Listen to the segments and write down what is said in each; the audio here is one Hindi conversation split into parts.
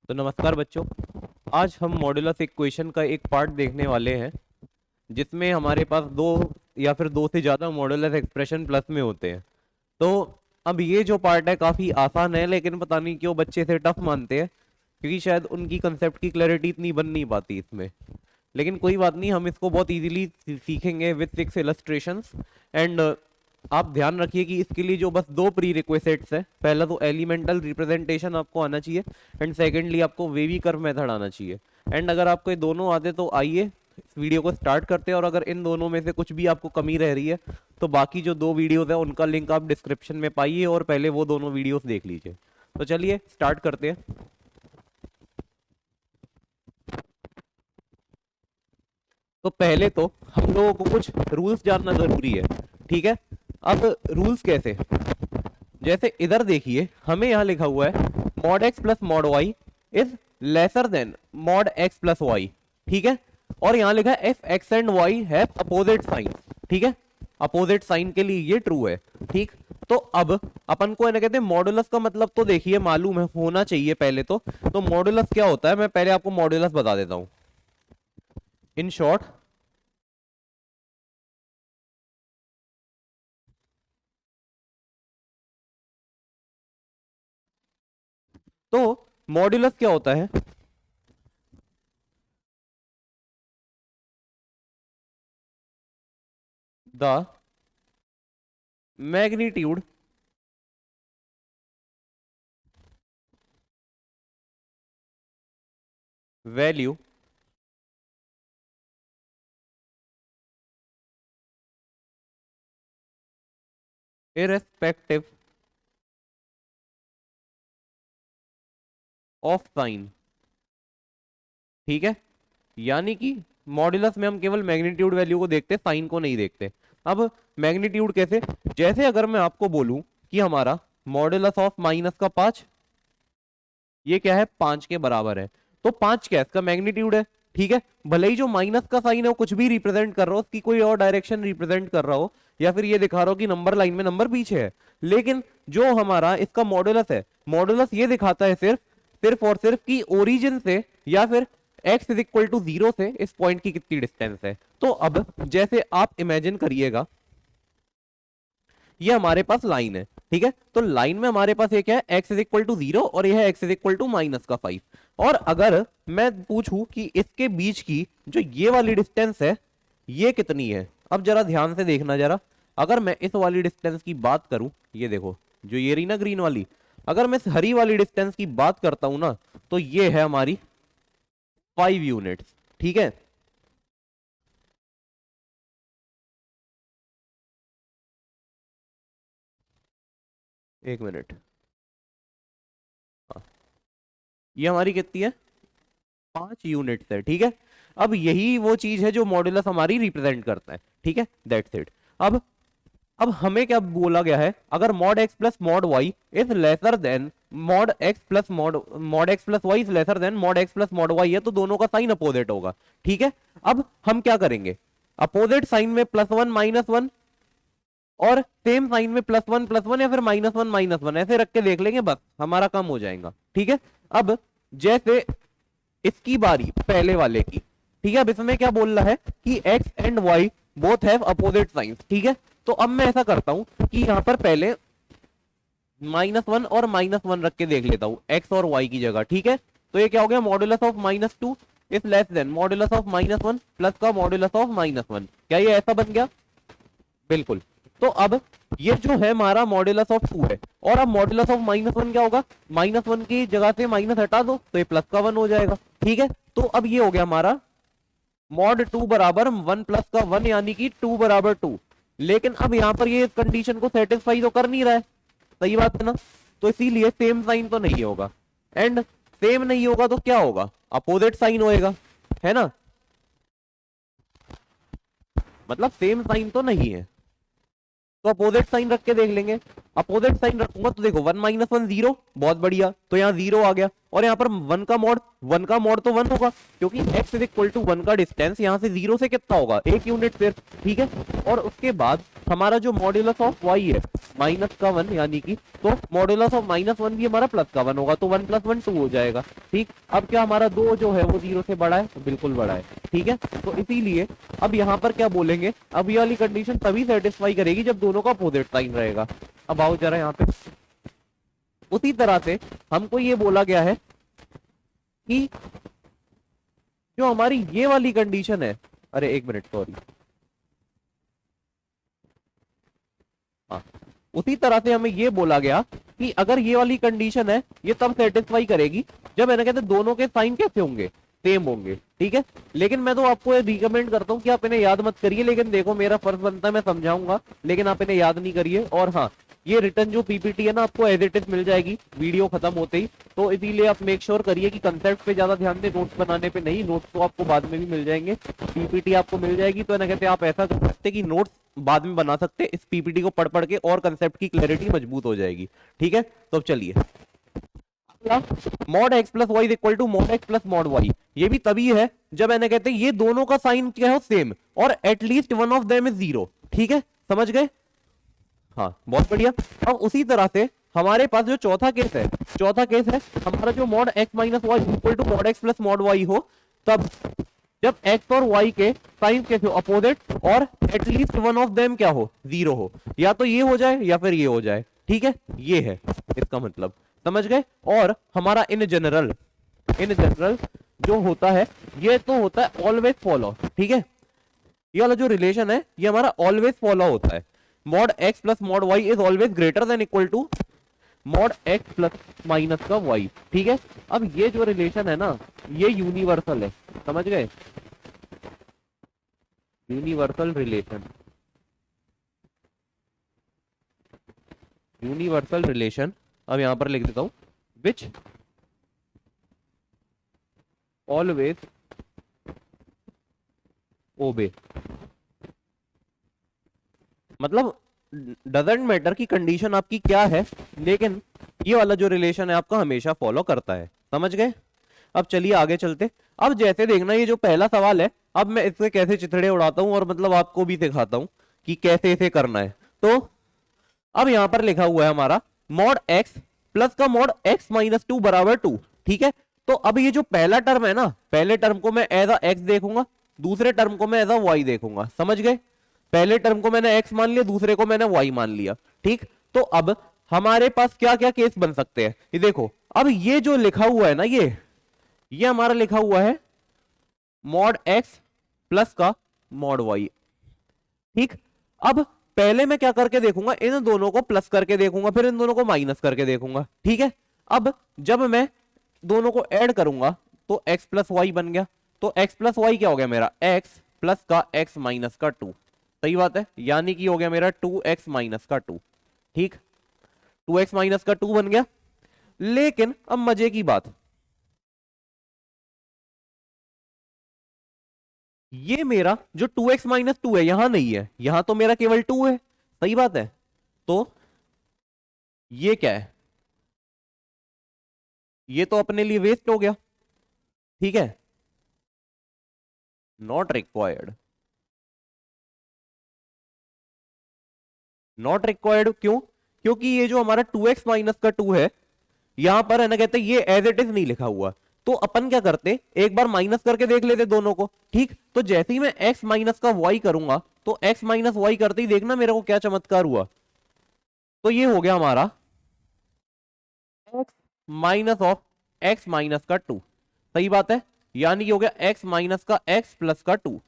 तो नमस्कार बच्चों। आज हम मॉड्यूलस इक्वेशन का एक पार्ट देखने वाले हैं जिसमें हमारे पास दो या फिर दो से ज़्यादा मॉड्यूलस एक्सप्रेशन प्लस में होते हैं। तो अब ये जो पार्ट है काफ़ी आसान है, लेकिन पता नहीं क्यों बच्चे इसे टफ मानते हैं, क्योंकि शायद उनकी कंसेप्ट की क्लैरिटी इतनी बन नहीं पाती इसमें। लेकिन कोई बात नहीं, हम इसको बहुत इजीली सीखेंगे विद 6 इलस्ट्रेशंस। एंड आप ध्यान रखिए कि इसके लिए जो बस दो प्री रिक्वेस्ट है, पहला तो एलिमेंटल रिप्रेजेंटेशन आपको आना चाहिए, एंड सेकेंडली आपको वेवी कर्व मेथड आना चाहिए। एंड अगर आपको ये दोनों आते तो आइए इस वीडियो को स्टार्ट करते हैं। और अगर इन दोनों में से कुछ भी आपको कमी रह रही है तो बाकी जो दो वीडियोस है उनका लिंक आप डिस्क्रिप्शन में पाइए और पहले वो दोनों वीडियोस देख लीजिए। तो चलिए स्टार्ट करते हैं। तो पहले तो हम लोगों को कुछ रूल्स जानना जरूरी है, ठीक है। अब रूल्स कैसे, जैसे इधर देखिए हमें यहाँ लिखा हुआ है mod x plus mod y is lesser than mod x plus y, ठीक है। और यहाँ लिखा है if x and y have opposite sign, ठीक है। अपोजिट साइन के लिए ये ट्रू है, ठीक। तो अब अपन को है ना कहते हैं मॉडुलस का मतलब तो देखिए मालूम है होना चाहिए पहले तो मॉडुलस क्या होता है मैं पहले आपको मॉडुलस बता देता हूं। इन शॉर्ट, तो मॉड्यूलस क्या होता है? The magnitude value irrespective of sine, ठीक है। यानी कि मॉड्यूलस में हम केवल मैग्नीट्यूड वैल्यू को देखते, साइन को नहीं देखते। अब मैग्नीट्यूड कैसे? जैसे अगर मैं आपको बोलूं कि हमारा मॉड्यूलस ऑफ माइनस का 5 ये क्या है, 5 के बराबर है, तो 5 क्या है, इसका मैग्नीट्यूड है, ठीक है। भले ही जो माइनस का साइन है वो कुछ भी रिप्रेजेंट कर रहा हो, उसकी कोई और डायरेक्शन रिप्रेजेंट कर रहा हो, या फिर ये दिखा रहा हो कि नंबर लाइन में नंबर पीछे है, लेकिन जो हमारा इसका मॉड्यूलस है, मॉड्यूलस ये दिखाता है सिर्फ सिर्फ और सिर्फ कि ओरिजिन से या फिर x इज इक्वल टू 0 से इस पॉइंट की कितनी डिस्टेंस है। तो अब जैसे आप इमेजिन करिएगा ये हमारे पास लाइन है, ठीक है। तो लाइन में हमारे पास ये क्या है, x इज इक्वल टू 0 और ये है x is equal to minus का 5। और अगर मैं पूछूं कि इसके बीच की जो ये वाली डिस्टेंस है ये कितनी है, अब जरा ध्यान से देखना जरा। अगर मैं इस वाली डिस्टेंस की बात करूं, ये देखो जो ये रही ना ग्रीन वाली, अगर मैं इस हरी वाली डिस्टेंस की बात करता हूं ना तो ये है हमारी 5 यूनिट्स, ठीक है। एक मिनट, हाँ, ये हमारी कितनी है, 5 यूनिट्स है, ठीक है। अब यही वो चीज है जो मॉड्यूलस हमारी रिप्रेजेंट करता है, ठीक है, दैट्स इट। अब हमें क्या बोला गया है, अगर mod x plus mod y is lesser than mod x plus mod x plus y is lesser than mod x plus mod y है, तो दोनों का साइन अपोजिट होगा, ठीक है। अब हम क्या करेंगे, अपोजिट साइन में +1 -1 और सेम साइन में +1 या फिर -1 ऐसे रख के देख लेंगे, बस हमारा काम हो जाएगा, ठीक है। अब जैसे इसकी बारी पहले वाले की, ठीक है। अब इसमें क्या बोल रहा है कि x and y both have opposite science, ठीक है। तो अब मैं ऐसा करता हूं कि यहां पर पहले -1 और -1 रख के देख लेता हूं x और y की जगह, ठीक है। तो ये क्या हो गया, modulus of -2 is less than modulus of -1 plus का मॉड्यूलस ऑफ -1। क्या ये ऐसा बन गया? बिल्कुल। तो अब ये जो है हमारा मॉड्यूलस ऑफ 2 है, और अब मॉड्यूलस ऑफ -1 क्या होगा, -1 की जगह से माइनस हटा दो तो ये प्लस का 1 हो जाएगा, ठीक है। तो अब ये हो गया हमारा मॉड 2 बराबर 1 प्लस का 1, यानी कि 2 बराबर 2। लेकिन अब यहां पर ये कंडीशन को सेटिस्फाई तो कर नहीं रहा है, सही बात है ना। तो इसीलिए सेम साइन तो नहीं होगा, एंड सेम नहीं होगा तो क्या होगा, अपोजिट साइन होएगा, है ना। मतलब सेम साइन तो नहीं है, तो अपोजिट साइन रख के देख लेंगे। अपोजिट साइन रखूंगा तो देखो 1 -1 0, बहुत बढ़िया, तो यहाँ 0 आ गया। और यहाँ पर 1 का मॉड तो 1 होगा, क्योंकि x इज इक्वल टू 1 का डिस्टेंस यहाँ से 0 से कितना होगा, 1 यूनिट सिर्फ, ठीक है। और उसके बाद हमारा जो मॉड्यूलस ऑफ y है माइनस का 1, यानी कि तो मॉड्यूलस ऑफ -1 भी हमारा प्लस का 1 होगा, तो 1 + 1 2 हो जाएगा, ठीक। अब क्या हमारा 2 जो है वो 0 से बड़ा है, तो बिल्कुल बड़ा है, ठीक है। तो इसीलिए अब यहाँ पर क्या बोलेंगे, अब ये वाली कंडीशन तभी सेटिस्फाई करेगी जब दोनों का अपोजिट साइन रहेगा। अब आओ जरा यहाँ पे, उसी तरह से हमको ये बोला गया है कि जो हमारी ये वाली कंडीशन है, अरे एक मिनट सॉरी, हाँ, उसी तरह से हमें ये बोला गया कि अगर ये वाली कंडीशन है ये तब सेटिस्फाई करेगी जब मैंने कहते दोनों के साइन कैसे होंगे, सेम होंगे, ठीक है। लेकिन मैं तो आपको रिकमेंड करता हूँ कि आप इन्हें याद मत करिए, लेकिन देखो मेरा फर्ज बनता है मैं समझाऊंगा, लेकिन आप इन्हें याद नहीं करिए। और हाँ, ये रिटर्न जो पीपीटी है ना आपको एज इट इज मिल जाएगी वीडियो खत्म होते ही, तो इसीलिए आप मेक श्योर करिए कि कंसेप्ट पे ज्यादा ध्यान दें, नोट्स बनाने पे नहीं। नोट्स तो आपको बाद में भी मिल जाएंगे, पीपीटी आपको मिल जाएगी, तो ना कहते आप ऐसा कर सकते कि नोट्स बाद में बना सकते, इस पीपीटी को पढ़ पढ़ के और कंसेप्ट की क्लैरिटी मजबूत हो जाएगी, ठीक है। तो चलिए, mod x plus y equal to mod x plus mod y, ये भी तभी है जब मैंने कहते हैं ये दोनों का साइन क्या है सेम, और at least one of them is 0, ठीक है, समझ गए। हाँ बहुत बढ़िया। अब उसी तरह से हमारे पास जो चौथा केस है, हमारा जो mod x minus y equal to mod x plus mod y हो, तब जब x और y के साइन कैसे हो, अपोजिट, और एटलीस्ट वन ऑफ देम क्या हो, 0 हो, या तो ये हो जाए या फिर ये हो जाए, ठीक है। ये है इसका मतलब, समझ गए। और हमारा इन जनरल जो होता है ये तो होता है ऑलवेज फॉलो, ठीक है। ये वाला जो रिलेशन है ये हमारा ऑलवेज फॉलो होता है, mod x plus mod y is always greater than equal to mod x plus minus का y, ठीक है। अब ये जो रिलेशन है ना ये यूनिवर्सल है, समझ गए, यूनिवर्सल रिलेशन। अब यहां पर लिख देता हूं, विच ऑलवेज ओबे, मतलब डजेंट मैटर की कंडीशन आपकी क्या है, लेकिन ये वाला जो रिलेशन है आपका हमेशा फॉलो करता है, समझ गए। अब चलिए आगे चलते। अब जैसे देखना ये जो पहला सवाल है, अब मैं इससे कैसे चिथड़े उड़ाता हूं और मतलब आपको भी सिखाता हूं कि कैसे इसे करना है। तो अब यहां पर लिखा हुआ है हमारा मॉड x प्लस का मॉड x माइनस 2 बराबर 2, ठीक है। तो अब ये जो पहला टर्म है ना, पहले टर्म को मैं एज अ x देखूंगा, दूसरे टर्म को मैं एज अ y देखूंगा, समझ गए। पहले टर्म को मैंने x मान लिया, दूसरे को मैंने y मान लिया, ठीक। तो अब हमारे पास क्या क्या केस बन सकते हैं, ये देखो। अब ये जो लिखा हुआ है ना, ये हमारा लिखा हुआ है मॉड x प्लस का मॉड y, ठीक। अब पहले मैं क्या करके देखूंगा, इन दोनों को प्लस करके देखूंगा, फिर इन दोनों को माइनस करके देखूंगा, ठीक है। अब जब मैं दोनों को ऐड करूंगा तो x प्लस वाई बन गया, तो x प्लस वाई क्या हो गया मेरा, x प्लस का x माइनस का 2, सही बात है, यानी कि हो गया मेरा 2x माइनस का 2, ठीक, 2x माइनस का 2 बन गया। लेकिन अब मजे की बात, ये मेरा जो 2x माइनस 2 है यहां नहीं है, यहां तो मेरा केवल 2 है, सही बात है। तो ये क्या है, ये तो अपने लिए वेस्ट हो गया, ठीक है, नॉट रिक्वायर्ड। नॉट रिक्वायर्ड क्यों, क्योंकि ये जो हमारा 2x माइनस का 2 है यहां पर है ना, कहते ये एज इट इज नहीं लिखा हुआ, तो अपन क्या करते, एक बार माइनस करके देख लेते दोनों को, ठीक। तो जैसे ही मैं x माइनस का y करूंगा, तो x माइनस वाई करते ही देखना मेरे को क्या चमत्कार हुआ, तो ये हो गया हमारा x minus of x minus का 2, सही बात है, यानी कि हो गया x माइनस का x प्लस का 2,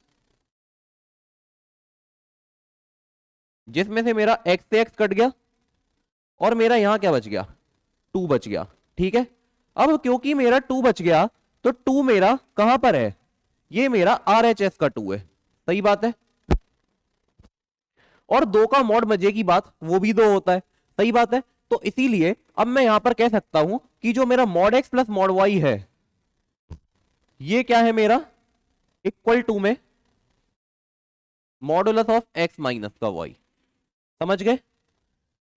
जिसमें से मेरा x से x कट गया और मेरा यहां क्या बच गया, 2 बच गया, ठीक है। अब क्योंकि मेरा 2 बच गया, तो 2 मेरा कहां पर है, ये मेरा RHS का 2 है, सही बात है। और 2 का मॉड, मजे की बात, वो भी 2 होता है, सही बात है। तो इसीलिए अब मैं यहां पर कह सकता हूं कि जो मेरा mod x plus mod y है ये क्या है मेरा, इक्वल टू में मॉडुलस ऑफ x माइनस का y, समझ गए।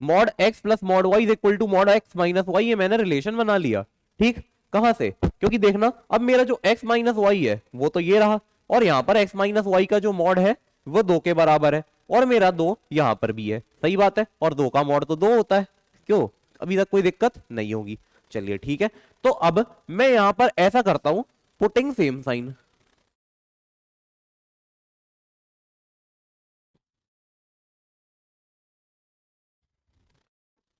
Mod x plus mod y is equal to mod x minus y, ये मैंने रिलेशन बना लिया, ठीक। कहां से? क्योंकि देखना अब मेरा जो x माइनस वाई है वो तो ये रहा, और यहां पर x माइनस वाई का जो मॉड है वो 2 के बराबर है, और मेरा 2 यहां पर भी है, सही बात है, और 2 का मॉड तो 2 होता है। क्यों? अभी तक कोई दिक्कत नहीं होगी। चलिए ठीक है, तो अब मैं यहां पर ऐसा करता हूं, putting same sign.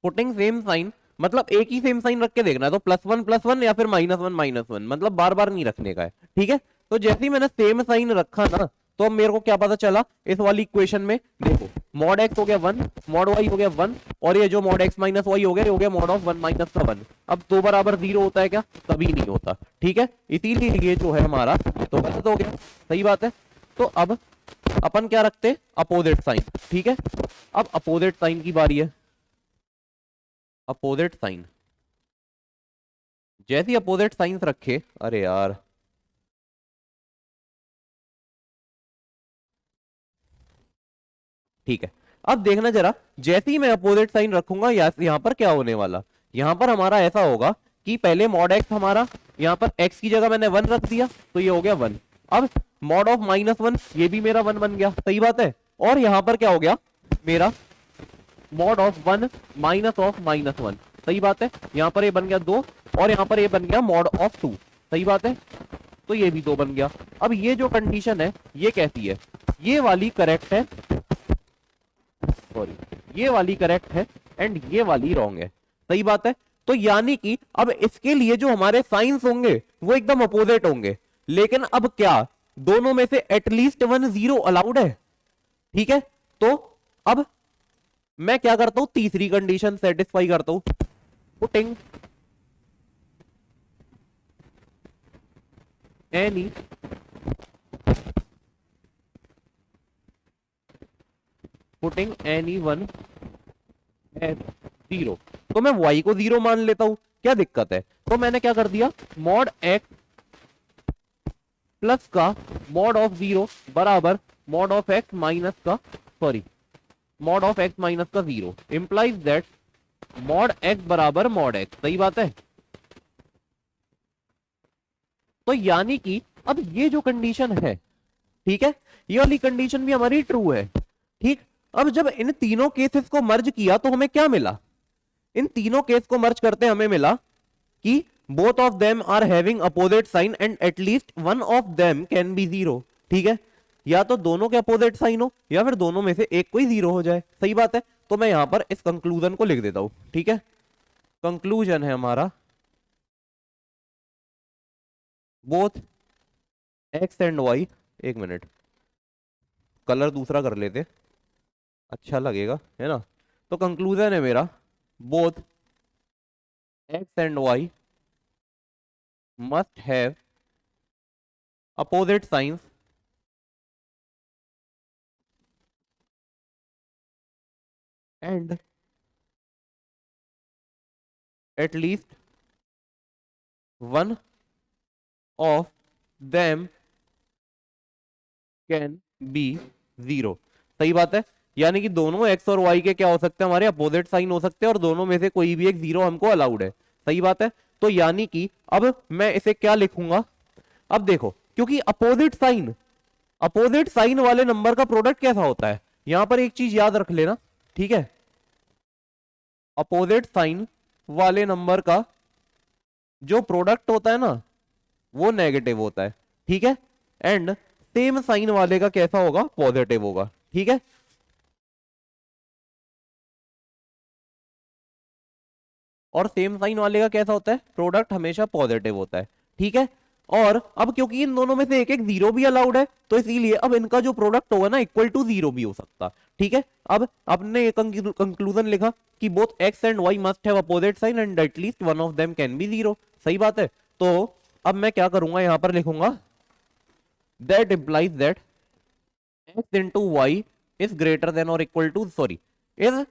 Putting same sign मतलब एक ही सेम साइन रख के देखना है, तो प्लस वन या फिर माइनस वन, मतलब बार बार नहीं रखने का है, ठीक है। तो जैसे ही मैंने सेम साइन रखा ना, तो अब मेरे को क्या पता चला इस वाली इक्वेशन में, देखो मॉड एक्स हो गया 1, मॉड वाई हो गया 1, और ये जो मॉड एक्स माइनस वाई हो गया ये हो गया मॉड ऑफ 1 माइनस का 1। अब 2 बराबर 0 होता है क्या? कभी नहीं होता, ठीक है। इसीलिए ये जो है हमारा तो गलत हो गया, सही बात है। तो अब अपन क्या रखते? अपोजिट साइन, ठीक है। अब अपोजिट साइन की बारी है। अपोजिट साइन, जैसे अपोजिट साइंस रखे, अरे यार ठीक है, अब देखना जरा, जैसे ही मैं अपोजिट साइन रखूंगा यहां पर क्या होने वाला, यहां पर हमारा ऐसा होगा कि पहले मॉड एक्स हमारा, यहां पर एक्स की जगह मैंने 1 रख दिया तो ये हो गया 1। अब मॉड ऑफ -1 ये भी मेरा 1 बन गया, सही बात है। और यहां पर क्या हो गया मेरा मॉड ऑफ 1 माइनस ऑफ -1, सही बात है। यहां पर ये बन गया 2, और यहां पर ये बन गया मॉड ऑफ 2, सही बात है। तो ये भी 2 बन गया। अब ये जो कंडीशन है ये कैसी है? ये वाली करेक्ट है, सॉरी ये वाली करेक्ट है एंड ये वाली रॉन्ग है, सही बात है। तो यानी कि अब इसके लिए जो हमारे साइंस होंगे वो एकदम अपोजिट होंगे, लेकिन अब क्या दोनों में से एटलीस्ट 1 0 अलाउड है, ठीक है। तो अब मैं क्या करता हूं, तीसरी कंडीशन सेटिस्फाई करता हूं, putting any putting any one at 0। तो मैं y को 0 मान लेता हूं, क्या दिक्कत है? तो मैंने क्या कर दिया, मॉड x प्लस का मॉड ऑफ 0 बराबर मॉड ऑफ x माइनस का, sorry mod of x minus का 0 इंप्लाइज दैट मॉड x बराबर मॉड x, सही बात है। तो यानी कि अब ये जो कंडीशन है, ठीक है, ये वाली कंडीशन भी हमारी ट्रू है, ठीक। अब जब इन तीनों केसेस को मर्ज किया तो हमें क्या मिला? इन तीनों केस को मर्ज करते हमें मिला कि both of them are having opposite sign and at least one of them can be 0, ठीक है। या तो दोनों के अपोजिट साइन हो या फिर दोनों में से एक कोई 0 हो जाए, सही बात है। तो मैं यहां पर इस कंक्लूजन को लिख देता हूं, ठीक है। कंक्लूजन है हमारा बोथ एक्स एंड वाई, एक मिनट कलर दूसरा कर लेते, अच्छा लगेगा, है ना। तो कंक्लूजन है मेरा both x and y must have opposite signs and at least one of them can be 0, सही बात है। यानी कि दोनों x और y के क्या हो सकते हैं, हमारे अपोजिट साइन हो सकते हैं, और दोनों में से कोई भी एक 0 हमको अलाउड है, सही बात है। तो यानी कि अब मैं इसे क्या लिखूंगा, अब देखो क्योंकि अपोजिट साइन वाले नंबर का प्रोडक्ट कैसा होता है, यहां पर एक चीज याद रख लेना, ठीक है। अपोजिट साइन वाले नंबर का जो प्रोडक्ट होता है ना वो नेगेटिव होता है, ठीक है। एंड सेम साइन वाले का कैसा होगा, पॉजिटिव होगा, ठीक है। और सेम साइन वाले का कैसा होता है, प्रोडक्ट हमेशा पॉजिटिव होता है, ठीक है। और अब क्योंकि इन दोनों में से एक एक 0 भी अलाउड है, तो इसीलिए अब इनका जो प्रोडक्ट होगा ना इक्वल टू 0 भी हो सकता, ठीक है। अब आपने ये कंक्लूजन लिखा कि both x and y must have opposite sign and at least one of them can be 0, सही बात है। तो अब मैं क्या करूंगा, यहां पर लिखूंगा that implies that x into y is greater than और equal to, sorry is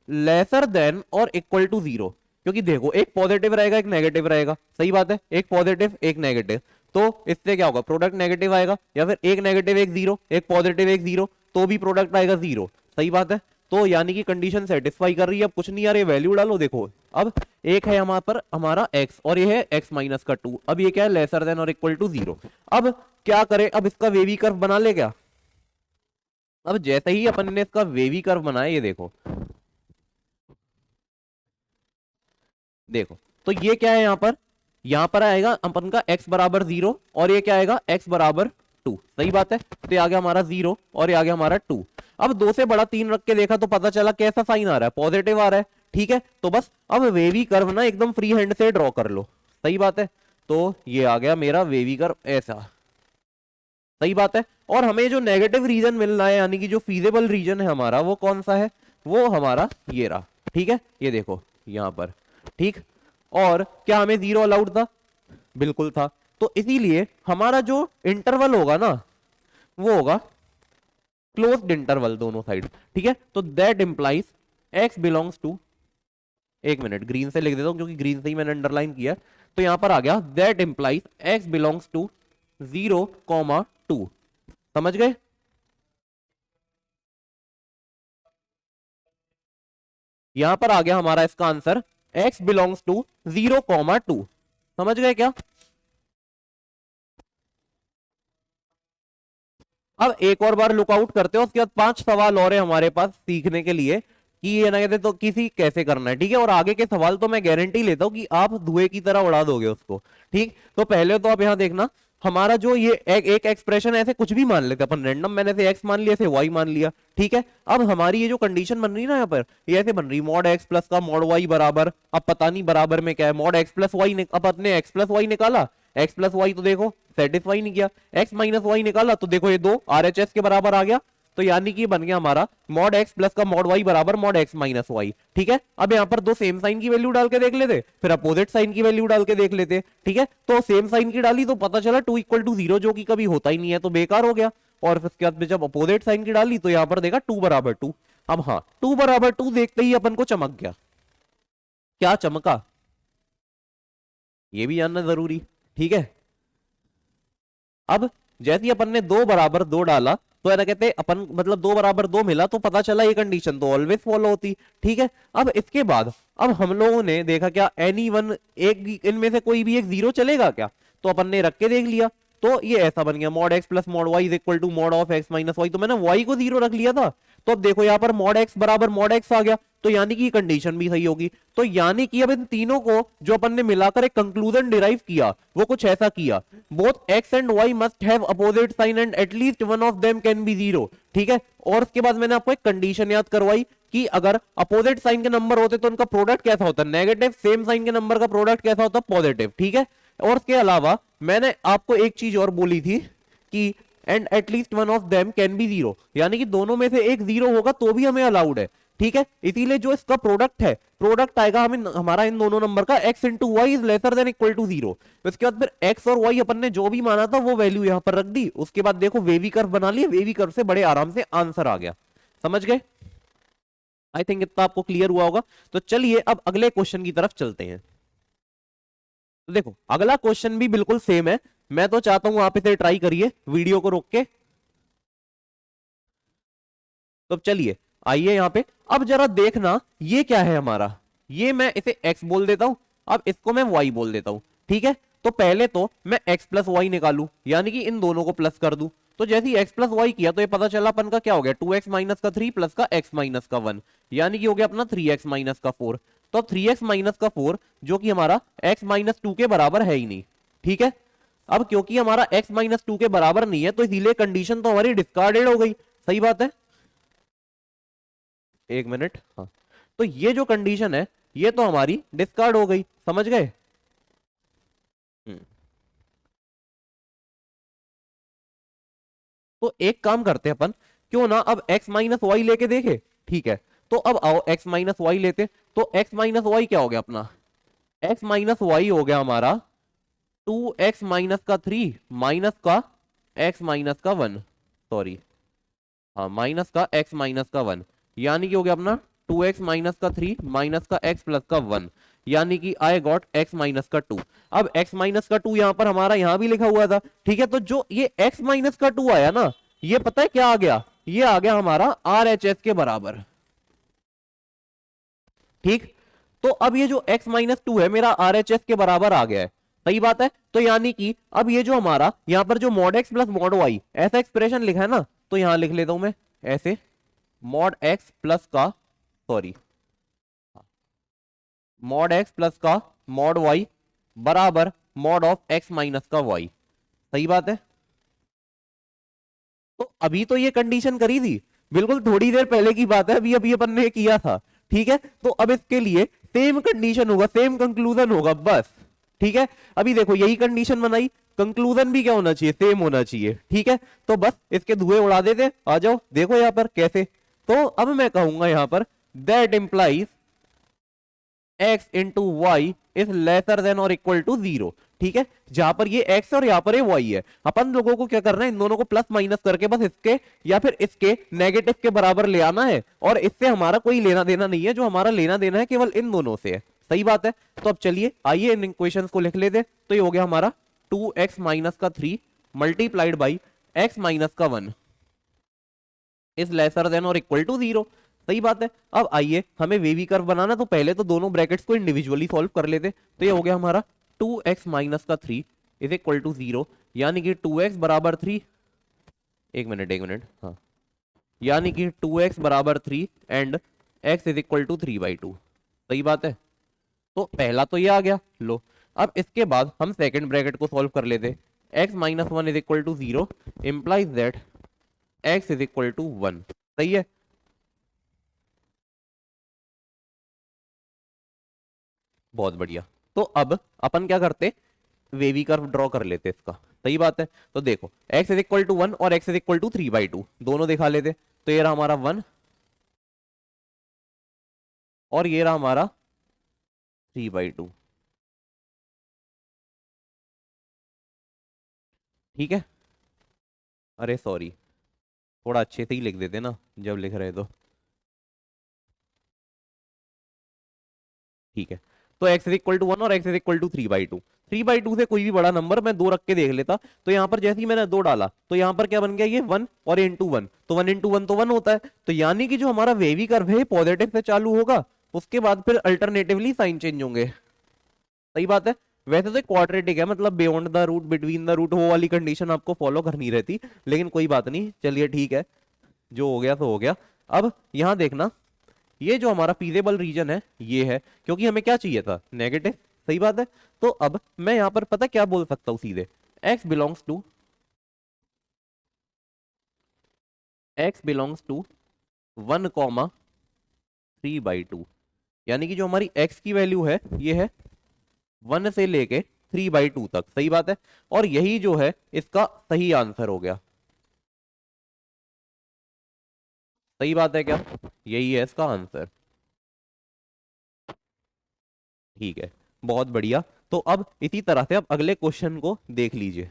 lesser than और इक्वल टू 0, क्योंकि देखो एक पॉजिटिव रहेगा एक नेगेटिव रहेगा, सही बात है, एक पॉजिटिव एक नेगेटिव, तो इससे क्या होगा, प्रोडक्ट नेगेटिव आएगा, या फिर एक नेगेटिव एक 0, एक पॉजिटिव एक 0, तो भी प्रोडक्ट आएगा 0, सही बात है। तो यानी कि कंडीशन सेटिस्फाई कर रही है। अब कुछ नहीं, यार ये वैल्यू डालो। देखो अब एक है हमारे पर हमारा x और ये है x माइनस का 2। अब ये क्या है, लेसर देन और इक्वल टू 0। अब क्या करें, अब इसका वेवी कर्व बना ले क्या। अब जैसे ही अपन ने इसका वेवी कर्व बनाया, ये देखो देखो, तो ये क्या है यहाँ पर आएगा अपन का x बराबर 0 और ये क्या आएगा x बराबर 2। सही बात है। तो ये आ गया हमारा 0 और ये आ गया हमारा 2। अब 2 से बड़ा 3 रख के देखा तो पता चला कैसा साइन आ रहा है, पॉजिटिव आ रहा है। ठीक है, तो बस अब वेवी कर्व ना एकदम फ्री हैंड से ड्रॉ कर लो। सही बात है। तो ये आ गया मेरा वेवी कर्व ऐसा। सही बात है। और हमें जो नेगेटिव रीजन मिल रहा है, यानी कि जो फीजेबल रीजन है हमारा, वो कौन सा है, वो हमारा ये रहा। ठीक है, ये देखो यहां पर। ठीक, और क्या हमें 0 अलाउड था, बिल्कुल था। तो इसीलिए हमारा जो इंटरवल होगा ना, वो होगा क्लोज्ड इंटरवल दोनों साइड। ठीक है, तो that implies x belongs to, एक मिनट ग्रीन से लिख देता हूं क्योंकि ग्रीन से ही मैंने अंडरलाइन किया। तो यहां पर आ गया that implies x belongs to 0,2। समझ गए। यहां पर आ गया हमारा इसका आंसर x बिलोंग्स टू 0,2। समझ गए क्या। अब एक और बार लुकआउट करते हो, उसके बाद 5 सवाल और है हमारे पास सीखने के लिए कि ये ना कहते तो किसी कैसे करना है। ठीक है, और आगे के सवाल तो मैं गारंटी लेता हूं कि आप धुएं की तरह उड़ा दोगे उसको। ठीक, तो पहले तो आप यहां देखना, हमारा जो ये एक एक्सप्रेशन ऐसे कुछ भी मान लेते अपन रैंडम, मैंने ऐसे x मान लिया, ऐसे y मान लिया। ठीक है, अब हमारी ये जो कंडीशन बन रही है ना यहाँ पर, ये ऐसे बन रही मॉड x प्लस का मॉड y बराबर, अब पता नहीं बराबर में क्या है, मॉड x प्लस वाई। अब अपने x प्लस वाई निकाला, x प्लस वाई तो देखो सेटिस्फाई नहीं किया, x माइनस वाई निकाला तो देखो ये दो RHS के बराबर आ गया। तो यानी कि बन गया हमारा मॉड x प्लस का मॉड y बराबर मॉड x माइनस वाई। ठीक है, अब यहाँ पर दो सेम साइन की वैल्यू डाल के देख लेते, फिर अपोजिट साइन की वैल्यू डाल के देख लेते। ठीक है, तो सेम साइन की डाली तो पता चला 2 इक्वल टू 0, जो कि कभी होता ही नहीं है, तो बेकार हो गया। और फिर उसके बाद जब अपोजिट साइन की डाली तो यहाँ पर देखा 2 बराबर 2। अब हाँ, 2 बराबर 2 देखते ही अपन को चमक गया। क्या चमका, ये भी जानना जरूरी। ठीक है, अब जैसे ही अपन ने 2 बराबर 2 डाला तो ऐसा कहते अपन, मतलब 2 बराबर 2 मिला तो पता चला ये कंडीशन तो ऑलवेज फॉलो होती। ठीक है, अब इसके बाद अब हम लोगों ने देखा क्या एनी वन, एक इनमें से कोई भी एक 0 चलेगा क्या, तो अपन ने रख के देख लिया। तो ये ऐसा बन गया mod x plus mod y is equal to mod of x minus y. तो मैंने y को 0 रख लिया था, तो अब देखो यहाँ पर मॉड x बराबर मॉड x आ गया, तो यानी कि कंडीशन भी सही होगी। तो यानी कि अब इन तीनों को जो अपन ने मिलाकर एक कंक्लूजन डिराइव किया, वो कुछ ऐसा किया, both x and y must have opposite sign and at least one of them can be 0। ठीक है, और उसके बाद मैंने आपको एक कंडीशन याद करवाई कि अगर अपोजिट साइन के नंबर होते तो उनका प्रोडक्ट कैसा होता है, नेगेटिव, सेम साइन के नंबर का प्रोडक्ट कैसा होता है, पॉजिटिव। ठीक है, और इसके अलावा मैंने आपको एक चीज और बोली थी कि and at least one of them can be 0, यानी कि दोनों में से एक 0 होगा तो भी हमें अलाउड है। ठीक है, इसीलिए जो इसका प्रोडक्ट है, प्रोडक्ट आएगा हमें हमारा इन दोनों नंबर का x into y is lesser than equal to 0। उसके बाद फिर x और y अपन ने जो भी माना था वो वैल्यू यहां पर रख दी। उसके बाद देखो वेवी कर्व बना लिया, वेवी कर्व से बड़े आराम से आंसर आ गया। समझ गए। आई थिंक इतना आपको क्लियर हुआ होगा। तो चलिए अब अगले क्वेश्चन की तरफ चलते हैं। तो देखो अगला क्वेश्चन भी बिल्कुल सेम है, मैं तो चाहता हूं आप इसे ट्राई करिए वीडियो को रोक के। तो चलिए आइए यहां पे, अब जरा देखना ये क्या है हमारा, ये मैं इसे x बोल देता हूं, अब इसको मैं y बोल देता हूं। ठीक है, तो पहले तो मैं x प्लस वाई निकालू, यानी कि इन दोनों को प्लस कर दूं। तो जैसे ही x प्लस वाई किया तो ये पता चला अपन का क्या हो गया, 2x माइनस का 3 प्लस का x माइनस का 1, यानी कि हो गया अपना 3x माइनस का 4। तो अब 3x माइनस का 4 जो कि हमारा x माइनस 2 के बराबर है ही नहीं। ठीक है, अब क्योंकि हमारा x माइनस 2 के बराबर नहीं है तो इसीलिए कंडीशन तो हमारी डिस्कार्डेड हो गई। सही बात है, एक मिनट। हाँ, तो ये जो कंडीशन है ये तो हमारी डिस्कार्ड हो गई। समझ गए। तो एक काम करते हैं अपन, क्यों ना अब x माइनस वाई लेके देखे। ठीक है, तो अब आओ x माइनस वाई लेते। तो x माइनस वाई क्या हो गया अपना, x माइनस वाई हो गया हमारा 2x माइनस का 3 माइनस का x माइनस का 1, सॉरी हाँ माइनस का x माइनस का 1, यानी कि हो गया अपना 2x माइनस का 3 माइनस का x प्लस का 1, यानी कि आई गॉट x माइनस का 2। अब x माइनस का 2 यहां पर हमारा यहां भी लिखा हुआ था। ठीक है, तो जो ये x माइनस का 2 आया ना, ये पता है क्या आ गया, ये आ गया हमारा RHS के बराबर। ठीक। तो अब ये जो x माइनस टू है मेरा RHS के बराबर आ गया है, सही बात है। तो यानी कि अब ये जो हमारा यहां पर जो mod x plus mod y ऐसा एक्सप्रेशन लिखा है ना, तो यहां लिख लेता हूं मैं ऐसे, मॉड x प्लस का, सॉरी, मॉड x प्लस का मॉड y बराबर मॉड ऑफ x माइनस का y, सही बात है। तो अभी तो ये कंडीशन करी थी, बिल्कुल थोड़ी देर पहले की बात है, अभी अभी अपन ने किया था, ठीक है। तो अब इसके लिए सेम कंडीशन होगा, सेम कंक्लूजन होगा बस, ठीक है। अभी देखो यही कंडीशन बनाई, कंक्लूजन भी क्या होना चाहिए, सेम होना चाहिए, ठीक है। तो बस इसके धुएं उड़ा देते, आ जाओ देखो यहां पर कैसे। तो अब मैं कहूंगा यहां पर that implies x into y is lesser than और इक्वल टू 0, ठीक है। जहां पर ये x और यहां पर ये y है, अपन लोगों को क्या करना है, इन दोनों को प्लस माइनस करके बस इसके या फिर इसके नेगेटिव के बराबर ले आना है, और इससे हमारा कोई लेना देना नहीं है, जो हमारा लेना देना है केवल इन दोनों से है, सही बात है। तो अब चलिए आइए इन इक्वेशंस को लिख लेते। तो ये हो गया हमारा 2x माइनस का 3 मल्टीप्लाइड बाई x माइनस का 1 इज लेसर देन और इक्वल टू 0, सही बात है। अब आइए हमें वेवी कर्व बनाना, तो पहले तो दोनों ब्रैकेट्स को इंडिविजुअली सॉल्व कर लेते। तो ये हो गया हमारा 2x माइनस का 3 इज इक्वल टू 0, यानी कि 2x बराबर 3, एक मिनट, हाँ, यानी कि 2x बराबर 3 and x is equal to 3/2, सही बात है। तो पहला तो ये आ गया, लो। अब इसके बाद हम सेकंड ब्रैकेट को सॉल्व कर लेते। x minus 1 is equal to 0 implies that x is equal to 1, सही है। बहुत बढ़िया। तो अब अपन क्या करते, वेवी कर्व ड्रॉ कर लेते इसका, सही बात है। तो देखो x इज इक्वल टू 1 और x इज इक्वल टू 3/2 दोनों दिखा लेते। तो ये रहा हमारा 1 और ये रहा हमारा 3/2, ठीक है। अरे सॉरी, थोड़ा अच्छे से ही लिख देते ना जब लिख रहे तो, ठीक है। तो x इज इक्वल टू 1 और x इज इक्वल टू 3/2, 3/2 से कोई भी बड़ा नंबर मैं दो रख के देख लेता। तो यहाँ पर जैसे ही मैंने दो डाला तो यहाँ पर क्या बन गया, ये 1 और ये इंटू 1, तो 1 इंटू 1 तो 1 होता है। तो यानी कि जो हमारा वेवी कर्व है पॉजिटिव से चालू होगा, उसके बाद फिर अल्टरनेटिवली साइन चेंज होंगे, सही बात है। वैसे तो क्वाड्रेटिक है, मतलब beyond the root between the root, वो वाली कंडीशन आपको फॉलो करनी रहती, लेकिन कोई बात नहीं, चलिए ठीक है, जो हो गया तो हो गया। अब यहां देखना, ये जो हमारा फीजेबल रीजन है ये है, क्योंकि हमें क्या चाहिए था, नेगेटिव, सही बात है। तो अब मैं यहां पर पता क्या बोल सकता हूं सीधे, x बिलोंग्स टू 1 कॉमा 3/2, यानी कि जो हमारी x की वैल्यू है ये है 1 से लेके 3/2 तक, सही बात है। और यही जो है इसका सही आंसर हो गया, सही बात है क्या, यही है इसका आंसर, ठीक है, बहुत बढ़िया। तो अब इसी तरह से अब अगले क्वेश्चन को देख लीजिए।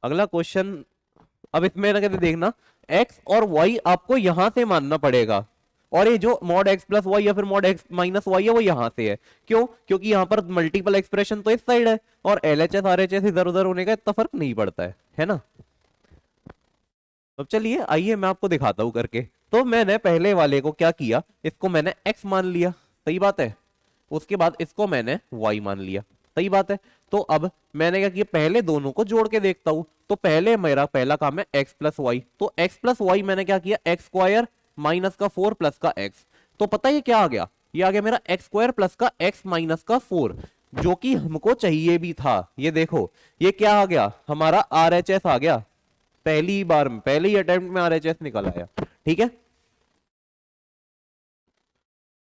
अगला क्वेश्चन, अब इसमें ना कहते देखना, x और y आपको यहां से मानना पड़ेगा, और ये जो मॉड x प्लस वाई या फिर मॉड x माइनस वाई है वो यहां से है। क्यों, क्योंकि यहां पर मल्टीपल एक्सप्रेशन तो इस साइड है, और LHS RHS इधर उधर होने का इतना फर्क नहीं पड़ता है ना। अब चलिए आइए मैं आपको दिखाता हूं करके। तो मैंने पहले वाले को क्या किया, इसको मैंने x मान लिया, सही बात है। उसके बाद इसको मैंने y मान लिया, सही बात है। तो अब मैंने क्या किया, पहले दोनों को जोड़ के देखता हूं। तो पहले मेरा पहला काम है x प्लस वाई, तो x प्लस वाई मैंने क्या किया, एक्स स्क्वायर माइनस का 4 प्लस का x। तो पता है ये क्या आ गया, ये आ गया मेरा एक्स स्क्वायर प्लस का x माइनस का 4, जो कि हमको चाहिए भी था। ये देखो ये क्या आ गया, हमारा RHS आ गया, पहली बार में, पहले ही अटेम्प्ट में RHS निकल आया, ठीक है,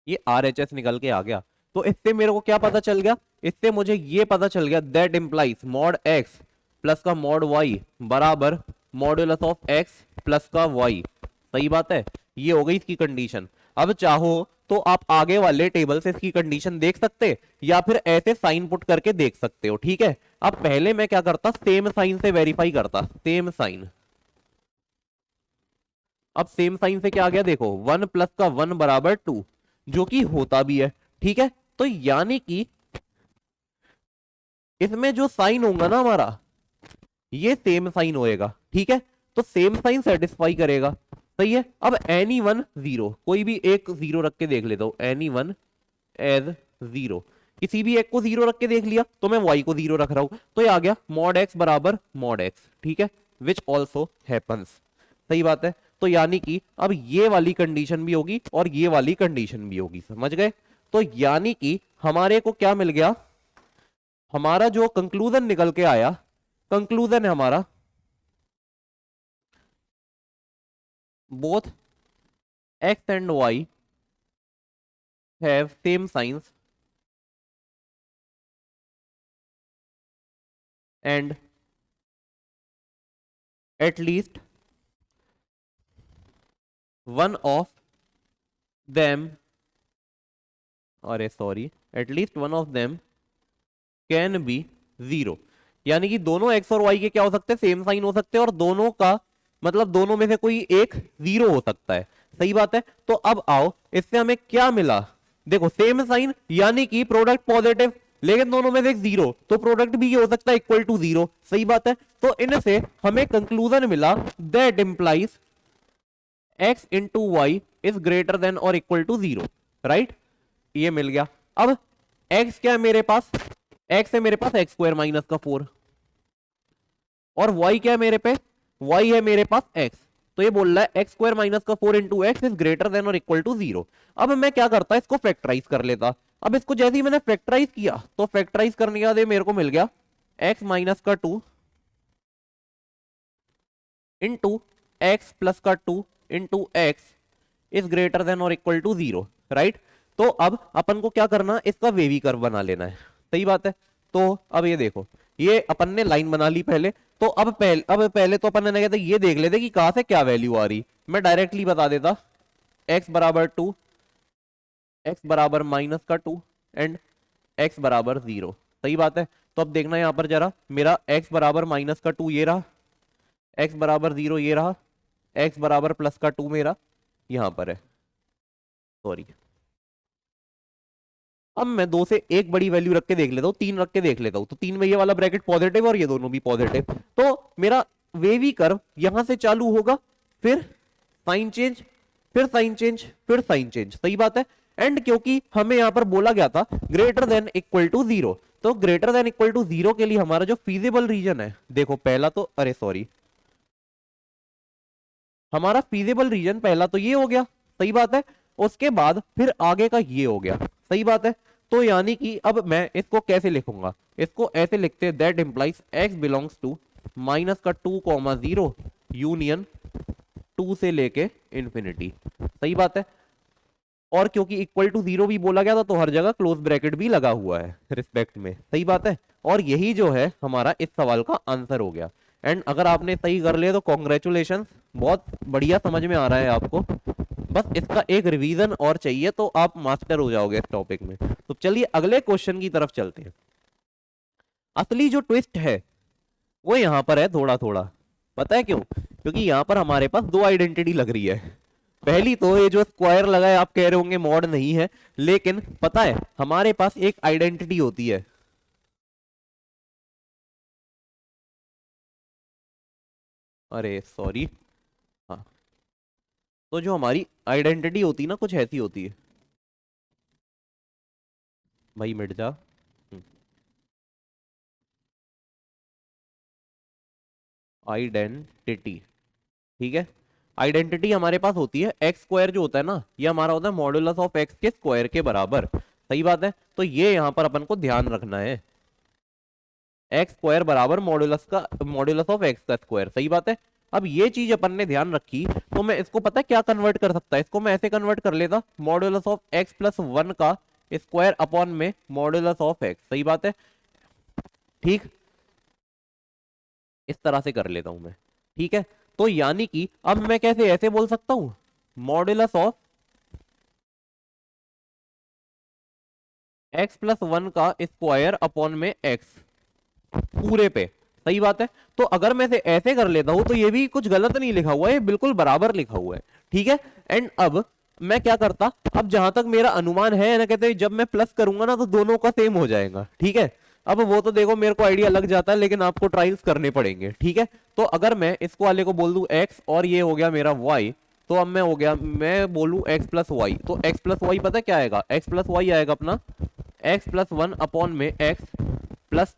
ये RHS निकल के आ गया। तो इससे मेरे को क्या पता चल गया, इससे मुझे ये पता चल गया that implies mod x plus का मॉड y बराबर मॉड्यूलस ऑफ x प्लस का y, सही बात है। ये हो गई इसकी कंडीशन। अब चाहो तो आप आगे वाले टेबल से इसकी कंडीशन देख सकते, या फिर ऐसे साइन पुट करके देख सकते हो, ठीक है। अब पहले मैं क्या करता, सेम साइन से वेरीफाई करता, सेम साइन। अब सेम साइन से क्या आ गया, देखो 1 प्लस का 1 बराबर 2, जो कि होता भी है, ठीक है। तो यानी कि इसमें जो साइन होगा ना हमारा, ये सेम साइन होएगा, ठीक है। तो सेम साइन सेटिस्फाई करेगा, सही है। अब एनी वन जीरो, कोई भी एक जीरो रख के देख लेता हूं, एनी वन एज जीरो, किसी भी एक को जीरो रख के देख लिया तो मैं वाई को जीरो रख रहा हूं, तो ये आ गया मॉड एक्स बराबर मॉड एक्स, ठीक है, विच ऑल्सो हैपन्स। सही बात है। तो यानी कि अब ये वाली कंडीशन भी होगी और ये वाली कंडीशन भी होगी, समझ गए। तो यानी कि हमारे को क्या मिल गया, हमारा जो कंक्लूजन निकल के आया, कंक्लूजन है हमारा both x and y have same signs and at least one of them, अरे sorry, at least one of them can be zero। यानी कि दोनों x और y के क्या हो सकते हैं, सेम साइन हो सकते हैं, और दोनों का मतलब दोनों में से कोई एक जीरो हो सकता है। सही बात है। तो अब आओ, इससे हमें क्या मिला, देखो सेम साइन यानी कि प्रोडक्ट पॉजिटिव, लेकिन दोनों में से एक जीरो, तो प्रोडक्ट भी ये हो सकता है इक्वल टू जीरो। सही बात है। तो इनसे हमें कंक्लूजन मिला that implies x into y is greater than और इक्वल टू जीरो, राइट, ये मिल गया। अब x क्या है मेरे पास, x है मेरे पास एक्स स्क्वायर माइनस का 4, और y क्या है मेरे पे, y है मेरे पास x, तो ये बोल रहा है एक्स स्क्वायर माइनस का 4 into x is greater than और इक्वल टू जीरो। अब मैं क्या करता, इसको फैक्टराइज कर लेता। अब इसको जैसे ही मैंने फैक्टराइज किया तो फैक्टराइज करने के बाद मेरे को मिल गया x माइनस का 2 इंटू एक्स प्लस का 2 into x is greater than और इक्वल टू जीरो, राइट। तो अब अपन को क्या करना, इसका वेवी कर्व बना लेना है। सही बात है। तो अब ये देखो, ये अपन ने लाइन बना ली पहले, तो अब पहले तो अपन ने कहते ये देख लेते कि कहां से क्या वैल्यू आ रही। मैं डायरेक्टली बता देता, x बराबर 2, x बराबर माइनस का 2 एंड x बराबर 0। सही बात है। तो अब देखना यहां पर जरा, मेरा x बराबर माइनस का 2 ये रहा, x बराबर 0 ये रहा, x बराबर प्लस का 2 मेरा यहां पर है, सॉरी। अब मैं 2 से एक बड़ी वैल्यू रख के देख लेता हूँ, 3 रख के देख लेता हूँ, तो 3 में ये वाला ब्रैकेट पॉजिटिव और ये दोनों भी पॉजिटिव, तो मेरा वेवी कर्व यहां से चालू होगा, फिर साइन चेंज, फिर साइन चेंज, फिर साइन चेंज। सही बात है। एंड क्योंकि हमें यहां पर बोला गया था greater than equal to zero, तो greater than equal to zero के लिए हमारा जो फीजिबल रीजन है, देखो पहला तो, अरे सॉरी, हमारा फीजिबल रीजन पहला तो ये हो गया। सही बात है। उसके बाद फिर आगे का ये हो गया। सही बात है। तो यानी कि अब मैं इसको कैसे लिखूंगा, इसको ऐसे लिखते हैं that implies x belongs to minus का 2,0 यूनियन 2 से लेके इंफिनिटी। सही बात है। और क्योंकि इक्वल टू जीरो भी बोला गया था तो हर जगह क्लोज ब्रैकेट भी लगा हुआ है रिस्पेक्ट में। सही बात है। और यही जो है हमारा इस सवाल का आंसर हो गया। एंड अगर आपने सही कर लिया तो कॉन्ग्रेचुलेशन, बहुत बढ़िया समझ में आ रहा है आपको। बस इसका एक रिवीजन और चाहिए तो आप मास्टर हो जाओगे इस टॉपिक में। तो चलिए अगले क्वेश्चन की तरफ चलते हैं। असली जो ट्विस्ट है वो यहां पर है थोड़ा थोड़ा, पता है क्यों? क्योंकि यहां पर हमारे पास दो आइडेंटिटी लग रही है। पहली तो ये जो स्क्वायर लगा है आप कह रहे होंगे मॉड नहीं है, लेकिन पता है हमारे पास एक आइडेंटिटी होती है, अरे सॉरी, हाँ, तो जो हमारी आइडेंटिटी होती है ना कुछ ऐसी होती है, भाई मिट जा। आइडेंटिटी, ठीक है। आइडेंटिटी हमारे पास होती है एक्स स्क्वायर जो होता है ना, ये हमारा होता है मॉड्यूलस ऑफ एक्स के स्क्वायर के बराबर। सही बात है। तो ये यहां पर अपन को ध्यान रखना है, एक्स स्क्वायर बराबर मॉड्यूलस ऑफ एक्स का स्क्वायर। सही बात है। अब ये चीज अपन ने ध्यान रखी तो मैं इसको पता है क्या कन्वर्ट कर सकता है, इसको मैं ऐसे कन्वर्ट कर लेता, मॉड्यूलस ऑफ एक्स प्लस 1 का स्क्वायर अपॉन में मॉड्यूलस ऑफ एक्स। सही बात है। ठीक, इस तरह से कर लेता हूं मैं। ठीक है। तो यानी कि अब मैं कैसे ऐसे बोल सकता हूं, मॉड्यूलस ऑफ एक्स प्लस 1 का स्क्वायर अपॉन में एक्स पूरे पे। सही बात है। तो अगर मैं ऐसे कर लेता हूं तो ये भी कुछ गलत नहीं लिखा हुआ है, बिल्कुल बराबर लिखा हुआ है। ठीक है। एंड अब मैं क्या करता, अब जहां तक मेरा अनुमान है ना, कहते हैं जब मैं प्लस करूंगा ना तो दोनों का सेम हो जाएगा। ठीक है। अब वो तो देखो मेरे को आइडिया लग जाता है, लेकिन आपको ट्रायल्स करने पड़ेंगे। ठीक है। तो अगर मैं इसको वाले को बोल दूं x और ये हो गया मेरा y, तो अब मैं हो गया, मैं बोलूं x प्लस वाई, तो x प्लस वाई पता है क्या आएगा, x प्लस वाई आएगा अपना x प्लस वन अपॉन में x प्लस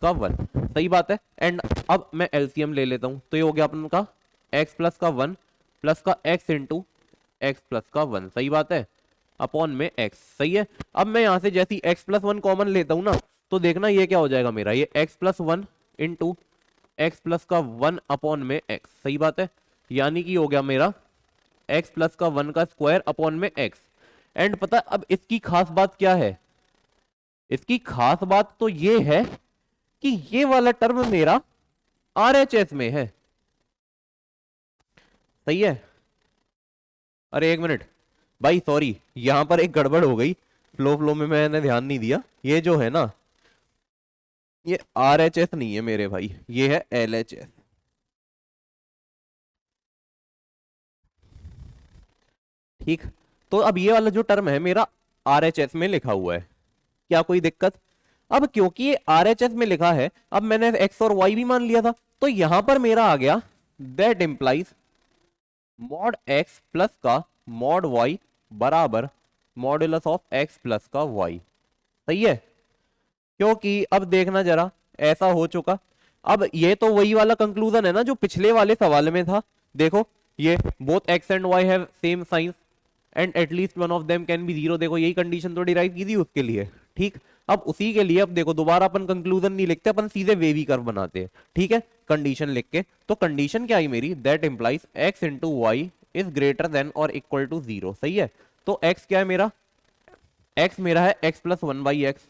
का वन। सही बात है। एंड अब मैं एलसीएम ले लेता हूं, तो ये हो गया अपन का x प्लस का वन प्लस का x इंटू एक्स प्लस का वन। सही बात है, अपॉन में x। सही है। अब मैं यहां से जैसी x प्लस वन कॉमन लेता हूं ना, तो देखना ये क्या हो जाएगा मेरा, ये x plus one into x plus का वन अपॉन में x। सही बात है, यानी कि हो गया मेरा x प्लस का वन का स्क्वायर अपॉन में x। एंड पता है अब इसकी खास बात क्या है, इसकी खास बात तो ये है कि ये वाला टर्म मेरा RHS में है। सही है। अरे एक मिनट भाई, सॉरी, यहां पर एक गड़बड़ हो गई, फ्लो में मैंने ध्यान नहीं दिया। ये जो है ना, ये RHS नहीं है मेरे भाई, ये है LHS। ठीक, तो अब ये वाला जो टर्म है मेरा RHS में लिखा हुआ है, क्या कोई दिक्कत? अब क्योंकि ये RHS में लिखा है, अब मैंने x और y भी मान लिया था, तो यहां पर मेरा आ गया that implies mod x plus का मॉड y बराबर मॉडुलस ऑफ x प्लस का y। सही है, क्योंकि अब देखना जरा, ऐसा हो चुका। अब ये तो वही वाला कंक्लूजन है ना जो पिछले वाले सवाल में था। देखो, ये both x and y have same science and at least one of them can B zero. देखो यही कंडीशन तो डिराइव की थी उसके लिए। ठीक, अब उसी के लिए अब देखो दोबारा अपन कंक्लूजन नहीं लिखते, अपन सीधे वेवी कर्व बनाते हैं। ठीक है, कंडीशन लिख के, तो कंडीशन क्या आई मेरी, that implies x into y is greater than और इक्वल टू जीरो। सही है, तो x क्या है मेरा, x मेरा है x plus one by x,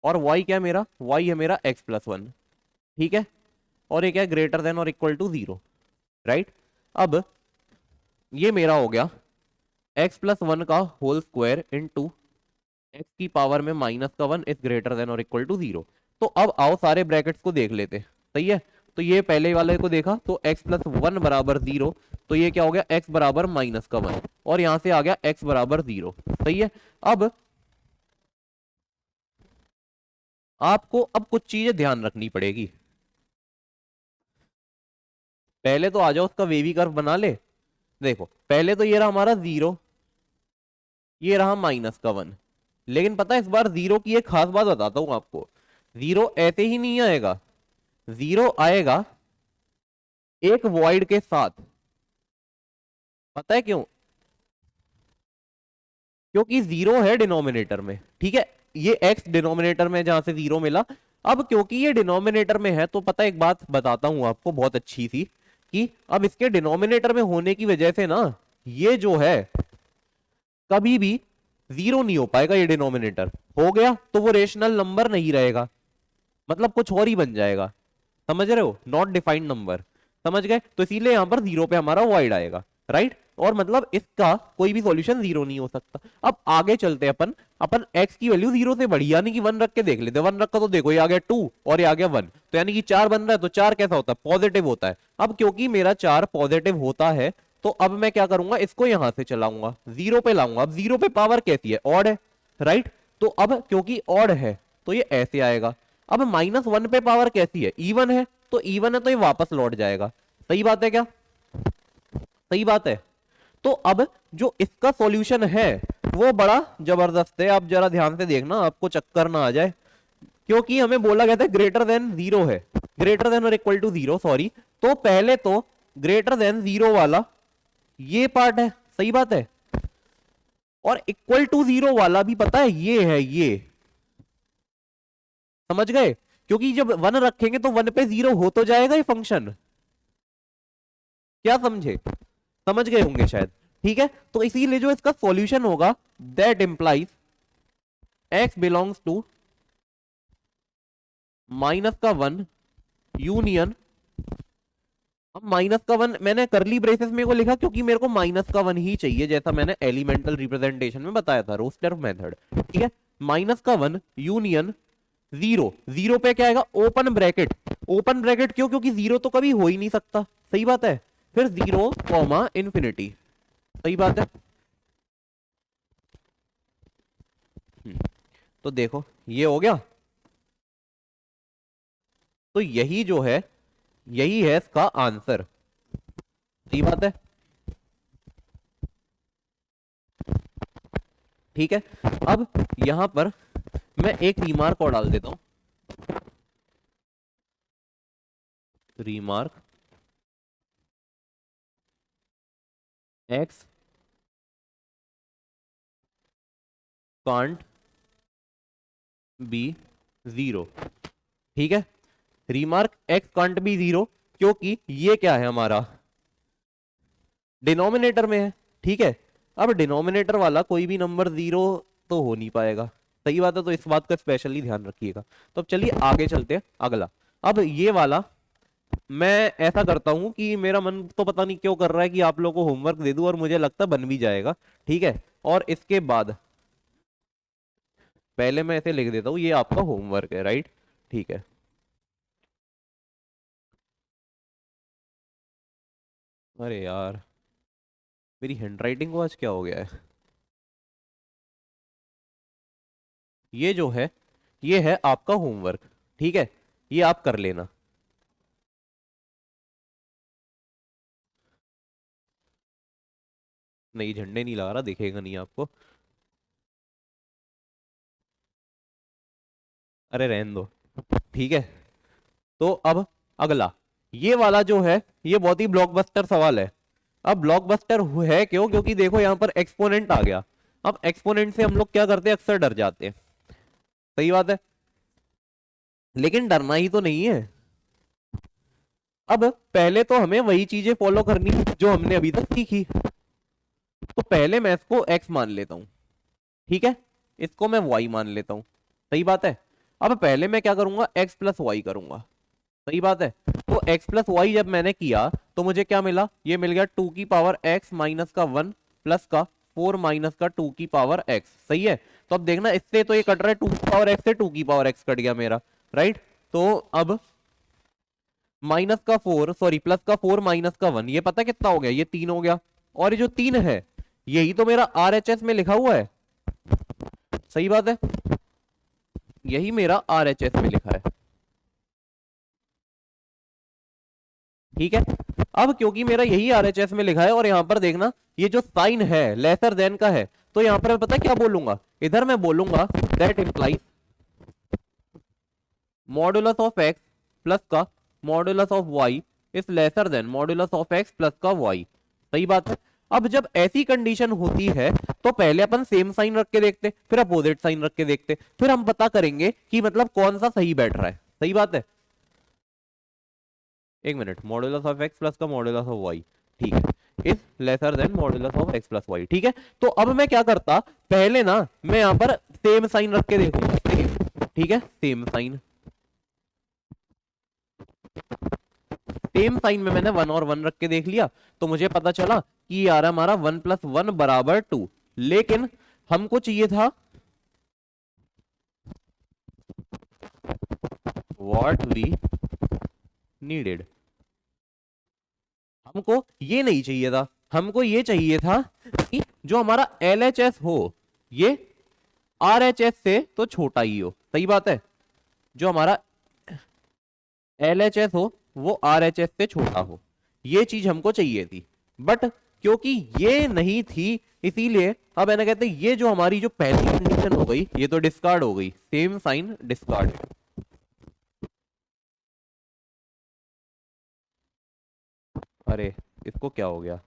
और y क्या है मेरा, y है मेरा x प्लस वन। ठीक है, और ये क्या है, ग्रेटर देन और इक्वल टू जीरो। राइट, अब ये मेरा हो गया x प्लस वन का होल स्क्वायर इंटू एक्स की पावर में माइनस का वन इज ग्रेटर देन और इक्वल टू जीरो। तो अब आओ सारे ब्रैकेट्स को देख लेते। सही है, तो ये पहले वाले को देखा तो x प्लस वन बराबर जीरो, तो ये क्या हो गया, x बराबर माइनस का वन, और यहां से आ गया x बराबर जीरो। सही है, अब आपको अब कुछ चीजें ध्यान रखनी पड़ेगी। पहले तो आ जाओ उसका वेवी कर्व बना ले। देखो पहले तो ये रहा हमारा जीरो, ये रहा माइनस का वन, लेकिन पता है इस बार जीरो की एक खास बात बताता हूं आपको, जीरो ऐसे ही नहीं आएगा, जीरो आएगा एक वॉइड के साथ। पता है क्यों? क्योंकि जीरो है डिनोमिनेटर में। ठीक है, ये x डिनोमिनेटर में जहां से जीरो मिला, अब क्योंकि ये डिनोमिनेटर में है तो पता है एक बात बताता हूं आपको बहुत अच्छी सी, कि अब इसके डिनोमिनेटर में होने की वजह से ना, ये जो है कभी भी जीरो नहीं हो पाएगा। ये डिनोमिनेटर हो गया तो वो रेशनल नंबर नहीं रहेगा, मतलब कुछ और ही बन जाएगा। समझ रहे हो, नॉट डिफाइंड नंबर। समझ गए, तो इसीलिए यहां पर जीरो पे हमारा वाइड आएगा। राइट, और मतलब इसका कोई भी सॉल्यूशन जीरो नहीं हो सकता। अब आगे चलते हैं अपन, अपन x की वैल्यू जीरो से बड़ी यानी कि वन रख के देख लेते हैं। वन रखा तो देखो ये आ गया टू और ये आ गया वन, तो यानी कि चार बन रहा है। तो चार कैसा होता है, पॉजिटिव होता है। अब क्योंकि मेरा चार पॉजिटिव होता है, तो अब मैं क्या करूंगा, इसको यहां से चलाऊंगा, जीरो पे लाऊंगा। अब जीरो पे पावर कैसी है, ऑड है। राइट, तो अब क्योंकि ऑड है तो ये ऐसे आएगा। अब माइनस वन पे पावर कैसी है, इवन है, तो इवन है तो ये वापस लौट जाएगा। सही बात है क्या, सही बात है। तो अब जो इसका सॉल्यूशन है वो बड़ा जबरदस्त है। आप जरा ध्यान से देखना, आपको चक्कर ना आ जाए, क्योंकि हमें बोला गया था ग्रेटर देन जीरो है, ग्रेटर देन और इक्वल टू जीरो, सॉरी। तो पहले तो ग्रेटर देन जीरो वाला ये पार्ट है, सही बात है, और इक्वल टू जीरो वाला भी पता है ये है, ये समझ गए। क्योंकि जब वन रखेंगे तो वन पे जीरो हो तो जाएगा ये फंक्शन। क्या समझे, समझ गए होंगे शायद। ठीक है, तो इसीलिए जो इसका सॉल्यूशन होगा, that implies x belongs to minus का वन यूनियन। अब माइनस का वन मैंने करली ब्रेसेस में को लिखा क्योंकि मेरे को माइनस का वन ही चाहिए, जैसा मैंने एलिमेंटल रिप्रेजेंटेशन में बताया था, रोस्टर मेथड। ठीक है, माइनस का वन यूनियन जीरो, जीरो पे क्या आएगा, ओपन ब्रैकेट। ओपन ब्रैकेट क्यों, क्योंकि जीरो तो कभी हो ही नहीं सकता। सही बात है, फिर जीरो कॉमा इंफिनिटी। सही बात है। तो देखो ये हो गया, तो यही जो है, यही है इसका आंसर। सही बात है। ठीक है, अब यहां पर मैं एक रिमार्क और डाल देता हूं, remark x can't be zero. ठीक है, remark x can't be zero, क्योंकि ये क्या है हमारा डिनोमिनेटर में है। ठीक है, अब डिनोमिनेटर वाला कोई भी नंबर जीरो तो हो नहीं पाएगा, सही बात है, तो इस बात का स्पेशली ध्यान रखिएगा। तो अब चलिए आगे चलते हैं अगला। अब ये वाला मैं ऐसा करता हूं कि मेरा मन तो पता नहीं क्यों कर रहा है कि आप लोगों को होमवर्क दे दूं, और मुझे लगता है बन भी जाएगा। ठीक है, और इसके बाद पहले मैं ऐसे लिख देता हूं, ये आपका होमवर्क है, राइट। ठीक है, अरे यार मेरी हैंडराइटिंग को आज क्या हो गया है। ये जो है ये है आपका होमवर्क। ठीक है, ये आप कर लेना। नहीं, झंडे नहीं लगा रहा, दिखेगा नहीं आपको। अरे रहने दो। ठीक है, तो अब अगला, ये वाला जो है ये बहुत ही ब्लॉकबस्टर सवाल है। अब ब्लॉकबस्टर है क्यों, क्योंकि देखो यहां पर एक्सपोनेंट आ गया। अब एक्सपोनेंट से हम लोग क्या करते हैं, अक्सर डर जाते हैं, सही बात है, लेकिन डरना ही तो नहीं है। अब पहले तो हमें वही चीजें फॉलो करनी जो हमने अभी तक सीखी। तो पहले मैं इसको x मान लेता हूं, ठीक है, इसको मैं y मान लेता हूं, सही बात है। अब पहले मैं क्या करूंगा, x प्लस वाई करूंगा, सही बात है। तो x प्लस वाई जब मैंने किया तो मुझे क्या मिला, ये मिल गया 2 की पावर x माइनस का 1 प्लस का 4 माइनस का 2 की पावर x, सही है। तो अब देखना इससे तो ये कट रहा है, 2 की पावर x से 2 की पावर x कट गया मेरा, राइट। तो अब माइनस का 4 सॉरी प्लस का 4 माइनस का 1, ये पता कितना हो गया, ये 3 हो गया। और ये जो 3 है यही तो मेरा RHS में लिखा हुआ है, सही बात है, यही मेरा RHS में लिखा है। ठीक है, अब क्योंकि मेरा यही RHS में लिखा है और यहां पर देखना ये जो साइन है लेसर देन का है, तो यहां पर मैं पता क्या बोलूंगा, इधर मैं बोलूंगा that implies modulus of x plus का modulus of y is lesser than modulus of x plus का वाई, सही बात है। अब जब ऐसी कंडीशन होती है तो पहले अपन सेम साइन रख के देखते, फिर अपोजिट साइन रख के देखते, फिर हम पता करेंगे कि मतलब कौन सा सही बैठ रहा है, सही बात है। एक minute, modulus of x plus का मॉडुलस ऑफ वाई, ठीक है, is lesser than modulus of x plus y, ठीक है। तो अब मैं क्या करता, पहले ना मैं यहां पर सेम साइन रख के देखूंगा, सेम, ठीक है, सेम साइन, सेम साइन में मैंने 1 और 1 रख के देख लिया, तो मुझे पता चला कि यार हमारा 1 प्लस 1 बराबर 2, लेकिन हमको चाहिए था व्हाट वी नीडेड, हमको ये नहीं चाहिए था, हमको ये चाहिए था कि जो हमारा LHS हो ये RHS से तो छोटा ही हो, सही बात है, जो हमारा LHS हो वो RHS से छोटा हो, ये चीज हमको चाहिए थी। बट क्योंकि ये नहीं थी इसीलिए अब है ना, कहते ये जो हमारी जो पहली कंडीशन हो गई ये तो डिस्कार्ड हो गई, सेम साइन डिस्कार्ड। अरे इसको क्या हो गया,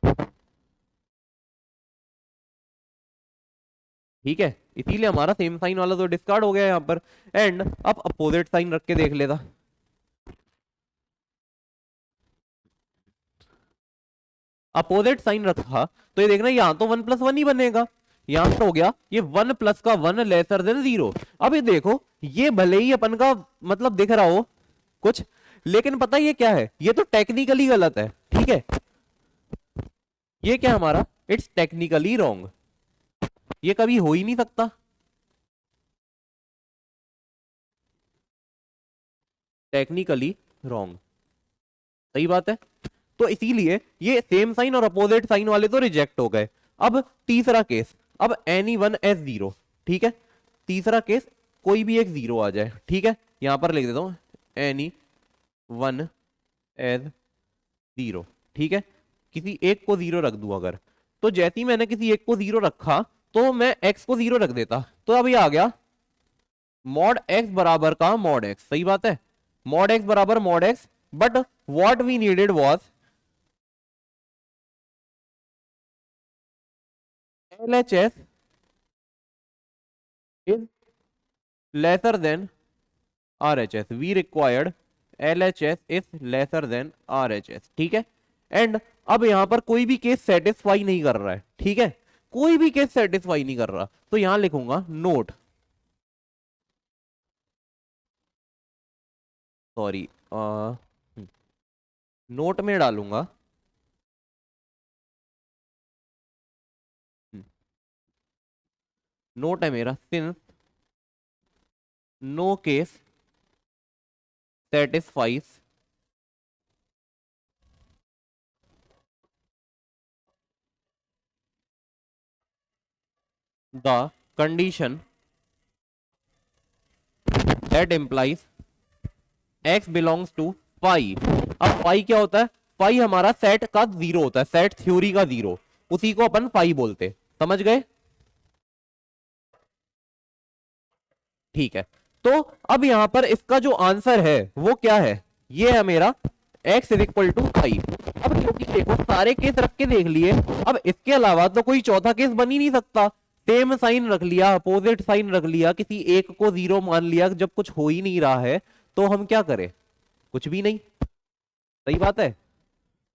ठीक है, इसीलिए हमारा सेम साइन वाला तो डिस्कार्ड हो गया यहाँ पर। एंड अब अपोजिट साइन रख के देख लेता, अपोजिट साइन रखा तो ये देखना यहां तो 1 प्लस 1 ही बनेगा, यहां पर हो गया ये 1 प्लस का 1 लेसर देन 0। अब ये देखो ये भले ही अपन का मतलब दिख रहा हो कुछ, लेकिन पता ये क्या है, ये तो टेक्निकली गलत है, ठीक है, ये क्या हमारा इट्स टेक्निकली रॉन्ग, ये कभी हो ही नहीं सकता, टेक्निकली रॉन्ग, सही बात है। तो इसीलिए ये सेम साइन और अपोजिट साइन वाले तो रिजेक्ट हो गए। अब तीसरा केस, अब एनी वन एज जीरो, ठीक है, तीसरा केस कोई भी एक जीरो आ जाए, ठीक है, यहां पर लिख देता हूं एनी वन एज जीरो, ठीक है। किसी एक को 0 रख दूं अगर, तो जैसे ही मैंने किसी एक को 0 रखा तो मैं x को 0 रख देता, तो अब ये आ गया मॉड x बराबर का मॉड x, सही बात है, मॉड x बराबर mod x, but what we needed was LHS is lesser than RHS, we required LHS is lesser than RHS, ठीक है। एंड अब यहां पर कोई भी केस सेटिस्फाई नहीं कर रहा है, ठीक है, कोई भी केस सेटिस्फाई नहीं कर रहा, तो यहां लिखूंगा नोट, सॉरी नोट में डालूंगा नोट है मेरा, since no case satisfies the condition that implies x belongs to phi। अब phi क्या होता है, phi हमारा सेट का 0 होता है, सेट थ्योरी का 0, उसी को अपन phi बोलते, समझ गए, ठीक है। तो अब यहां पर इसका जो आंसर है वो क्या है, ये है मेरा x is equal to five. अब क्योंकि देखो सारे केस रख के देख लिए, अब इसके अलावा तो कोई चौथा केस बन ही नहीं सकता, सेम साइन रख लिया, अपोजिट साइन रख लिया, किसी एक को 0 मान लिया, जब कुछ हो ही नहीं रहा है तो हम क्या करें, कुछ भी नहीं, सही बात है।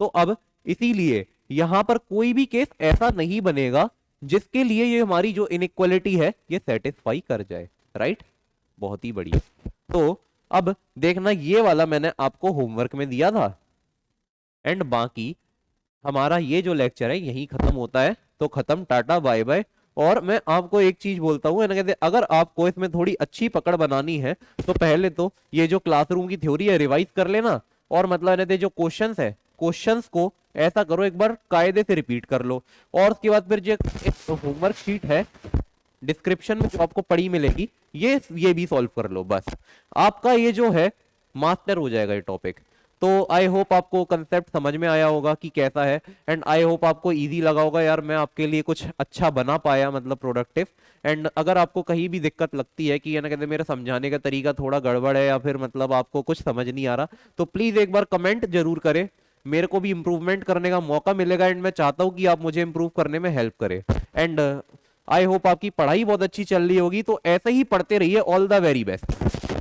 तो अब इसीलिए यहां पर कोई भी केस ऐसा नहीं बनेगा जिसके लिए ये हमारी जो इनइक्वालिटी है ये सेटिस्फाई कर जाए, राइट, बहुत ही बढ़िया। तो अब देखना ये वाला मैंने आपको होमवर्क में दिया था, एंड बाकी हमारा ये जो लेक्चर है यही खत्म होता है, तो खत्म, टाटा बाय बाय। और मैं आपको एक चीज बोलता हूँ, कहते अगर आपको इसमें थोड़ी अच्छी पकड़ बनानी है तो पहले तो ये जो क्लासरूम की थ्योरी है रिवाइज कर लेना, और मतलब कहते जो क्वेश्चंस है, क्वेश्चंस को ऐसा करो एक बार कायदे से रिपीट कर लो, और उसके बाद फिर जो एक होमवर्क शीट है डिस्क्रिप्शन में जो आपको पड़ी मिलेगी, ये भी सॉल्व कर लो, बस आपका ये जो है मास्टर हो जाएगा ये टॉपिक। तो आई होप आपको कंसेप्ट समझ में आया होगा कि कैसा है, एंड आई होप आपको इजी लगा होगा, यार मैं आपके लिए कुछ अच्छा बना पाया, मतलब प्रोडक्टिव। एंड अगर आपको कहीं भी दिक्कत लगती है कि ना कहते मेरे समझाने का तरीका थोड़ा गड़बड़ है, या फिर मतलब आपको कुछ समझ नहीं आ रहा, तो प्लीज एक बार कमेंट जरूर करें, मेरे को भी इंप्रूवमेंट करने का मौका मिलेगा, एंड मैं चाहता हूँ कि आप मुझे इंप्रूव करने में हेल्प करें। एंड आई होप आपकी पढ़ाई बहुत अच्छी चल रही होगी, तो ऐसे ही पढ़ते रहिए, ऑल द वेरी बेस्ट।